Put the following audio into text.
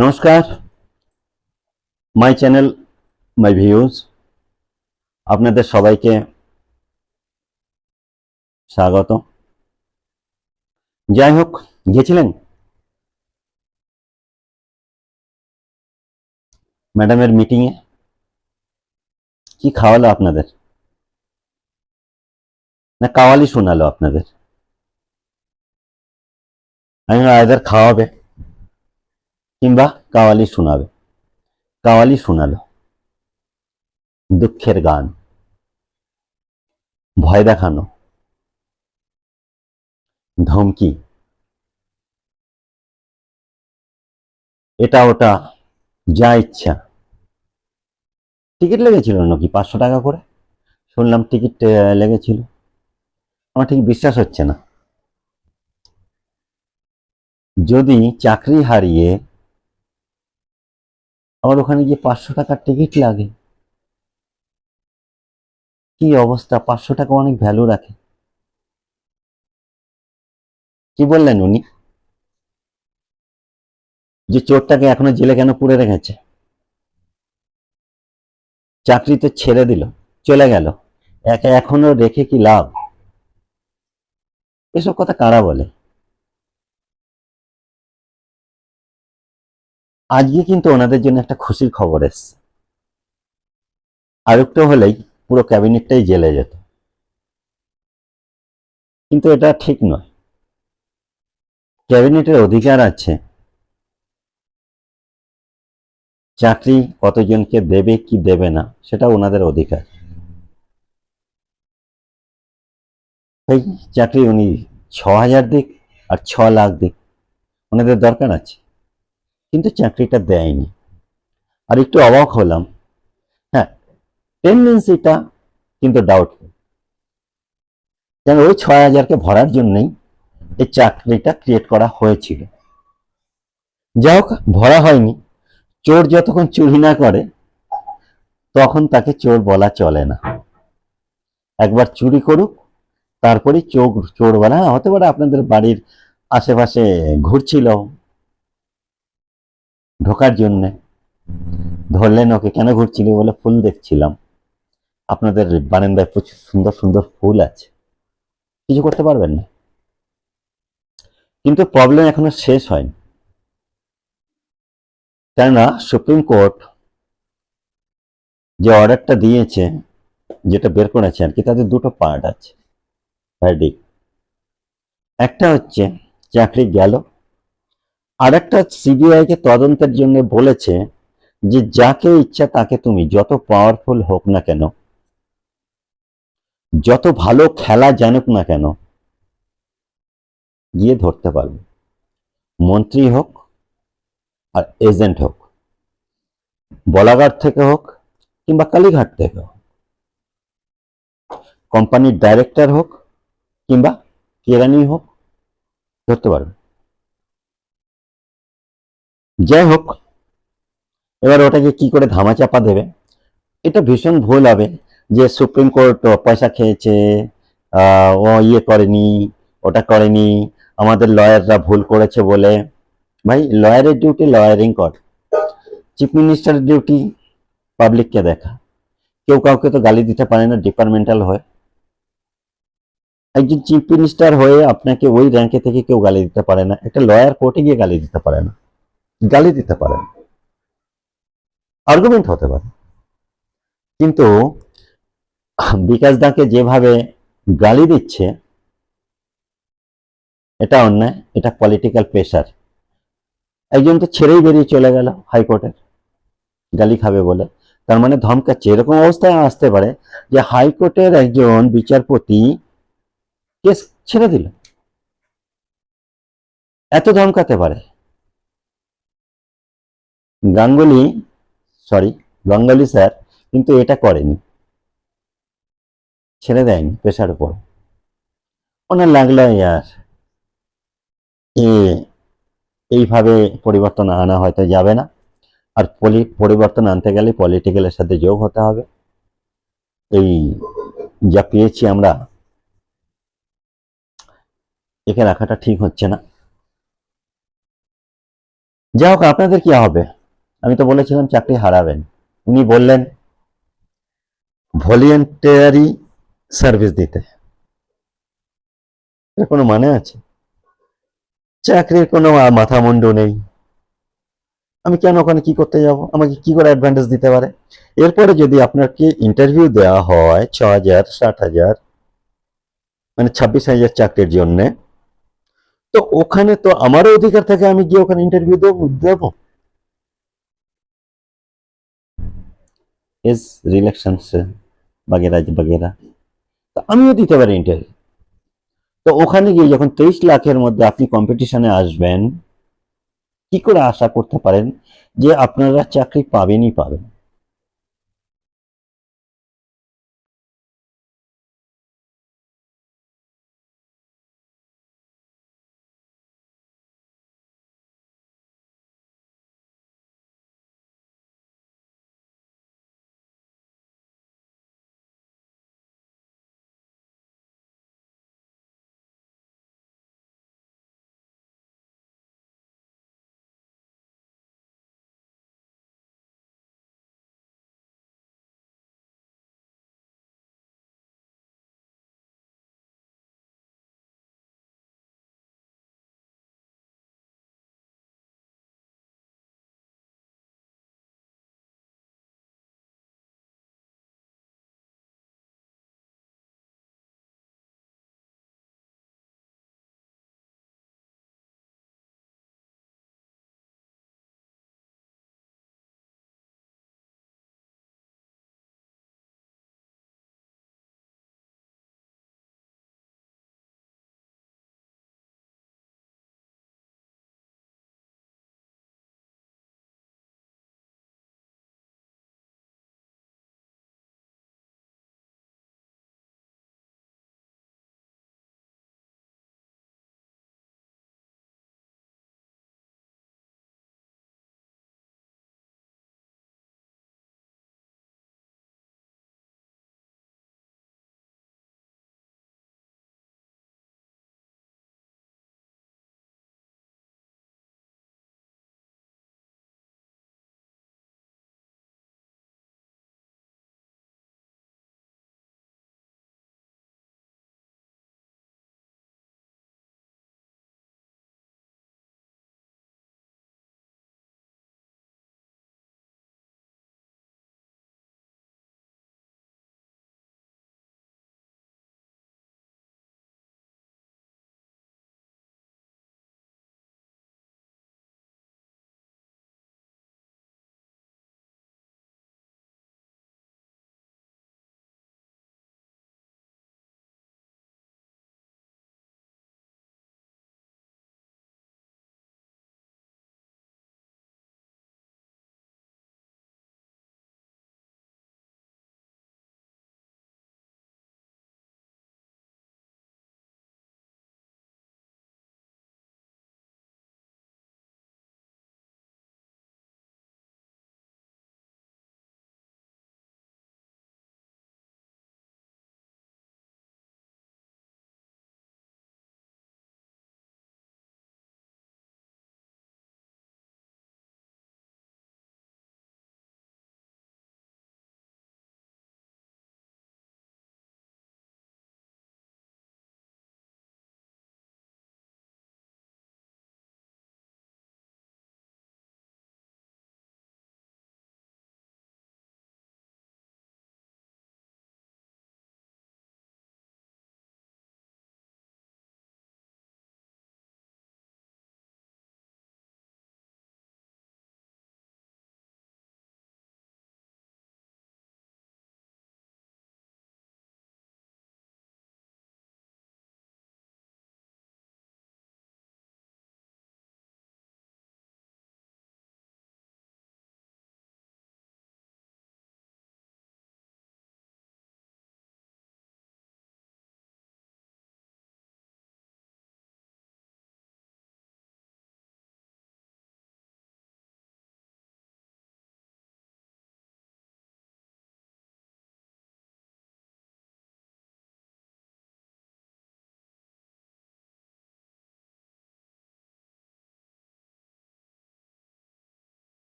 নমস্কার, my channel my views, আপনাদের সবাইকে স্বাগত। যাই হোক, গেছিলেন ম্যাডামের মিটিংয়ে? কি খাওয়ালো আপনাদের, না কাওয়ালি শোনালো আপনাদের? আমি আইদার খাওয়াবে কিংবা কাওয়ালি শোনাবে। কাওয়ালি শোনালো, দুঃখের গান, ভয় দেখানো, ধমকি, এটা ওটা, যা ইচ্ছা। টিকিট লেগেছিল নাকি 500 টাকা করে? শুনলাম টিকিট লেগেছিল। আমার ঠিক বিশ্বাস হচ্ছে না। যদি চাকরি হারিয়ে আবার ওখানে গিয়ে 500 টাকার টিকিট লাগে, কি অবস্থা! 500 টাকা অনেক ভ্যালু রাখে। কি বললেন উনি? যে চোরটাকে এখনো জেলে কেন পুরে রেখেছে? চাকরি তো ছেড়ে দিল, চলে গেল, একে এখনো রেখে কি লাভ? এসব কথা কারা বলে? আজকে কিন্তু ওনাদের জন্য একটা খুশির খবর এসছে। আর একটু হলেই পুরো ক্যাবিনেটটাই জেলে যেত, কিন্তু এটা ঠিক নয়। ক্যাবিনেটের অধিকার আছে চাকরি কতজনকে দেবে কি দেবে না, সেটা ওনাদের অধিকার। এই চাকরি উনি 6,000 দিক আর 6 লাখ দিক, ওনাদের দরকার আছে, কিন্তু চাকরিটা দেয়নি। আর একটু অবাক হলাম, হ্যাঁ, টেন্ডেন্সিটা কিন্তু ডাউটফুল। যেন ওই 6,000কে ভরার জন্যই এই চাকরিটা ক্রিয়েট করা হয়েছিল। যাই হোক, ভরা হয়নি। চোর যতক্ষণ চুরি না করে তখন তাকে চোর বলা চলে না। একবার চুরি করুক, তারপরে চোর চোর বলা। হতে পারে আপনাদের বাড়ির আশেপাশে ঘুরছিল ঢোকার জন্য, ধরলেন ওকে। কেন ঘুরছিল? বলে ফুল দেখছিলাম। আপনাদের বারান্দায় প্রচুর সুন্দর সুন্দর ফুল আছে, কিছু করতে পারবেন না। কিন্তু প্রবলেম এখনো শেষ হয়নি, কেননা সুপ্রিম কোর্ট যে অর্ডারটা দিয়েছে, যেটা বের করেছে আর কি, তাদের দুটো পার্ট আছে ভার্ডিক্ট। একটা হচ্ছে চাকরি গেল, আর একটা সিবিআই কে তদন্তের জন্য বলেছে যে যাকে ইচ্ছা তাকে তুমি, যত পাওয়ারফুল হোক না কেন, যত ভালো খেলা জানুক না কেন, গিয়ে ধরতে পারবে। মন্ত্রী হোক আর এজেন্ট হোক, বলাঘাট থেকে হোক কিংবা কালীঘাট থেকে হোক, কোম্পানির ডাইরেক্টর হোক কিংবা কেরানি হোক, ধরতে পারবে। যাই হোক, এবার ওটাকে কি করে ধামাচাপা দেবে, এটা ভীষণ ভুল হবে যে সুপ্রিম কোর্ট পয়সা খেয়েছে, ও ইয়ে করেনি, ওটা করেনি, আমাদের লয়াররা ভুল করেছে বলে। ভাই, লয়ারের ডিউটি লয়ারিং কর, চিফ মিনিস্টারের ডিউটি পাবলিককে দেখা। কেউ কাউকে তো গালি দিতে পারে না ডিপার্টমেন্টাল হয়ে। একজন চিফ মিনিস্টার হয়ে আপনাকে ওই র্যাঙ্কে থেকে কেউ গালি দিতে পারে না। একটা লয়ার কোর্টে গিয়ে গালি দিতে পারে না, গালি দিতে পারে না, আর্গুমেন্ট হতে পারে। কিন্তু বিকাশ দাকে যেভাবে গালি দিচ্ছে, এটা অন্যায়, এটা পলিটিক্যাল প্রেশার। একজন তো ছেড়েই বেরিয়ে চলে গেল হাইকোর্টের, গালি খাবে বলে। তার মানে ধমকাচ্ছে। এরকম অবস্থায় আসতে পারে যে হাইকোর্টের একজন বিচারপতি কেস ছেড়ে দিল, এত ধমকাতে পারে। গাঙ্গুলি, সরি, গাঙ্গুলি স্যার কিন্তু এটা করেনি, ছেড়ে দেয়নি প্রেশার উপর। ওনার লাগলো ইয়ার এইভাবে পরিবর্তন আনা হয়তো যাবে না। আর পরিবর্তন আনতে গেলে পলিটিক্যালের সাথে যোগ হতে হবে। এই যা পেয়েছি আমরা, একে রাখাটা ঠিক হচ্ছে না। যাই হোক, আপনাদের কি হবে? আমি তো বলেছিলাম চাকরি হারাবেন। উনি বললেন ভলিউন্টারি সার্ভিস দিতে। এর কোনো মানে আছে? চাকরির কোনো মাথা মুন্ডু নেই। আমি কেন ওখানে কি করতে যাব? আমাকে কি করে অ্যাডভান্টেজ দিতে পারে? এরপরে যদি আপনাকে ইন্টারভিউ দেওয়া হয় 6,000, 60,000, মানে 26,000 চাকরির জন্য, তো ওখানে তো আমারও অধিকার থাকে, আমি গিয়ে ওখানে ইন্টারভিউ দেবো। এজ রিলেকশনস বাগেরা বাগেরা, তো আমিও দিতে পারি ইন্টারভিউ। তো ওখানে গিয়ে যখন 23 লাখের মধ্যে আপনি কম্পিটিশনে আসবেন, কি করে আশা করতে পারেন যে আপনারা চাকরি পাবেনই পাবেন?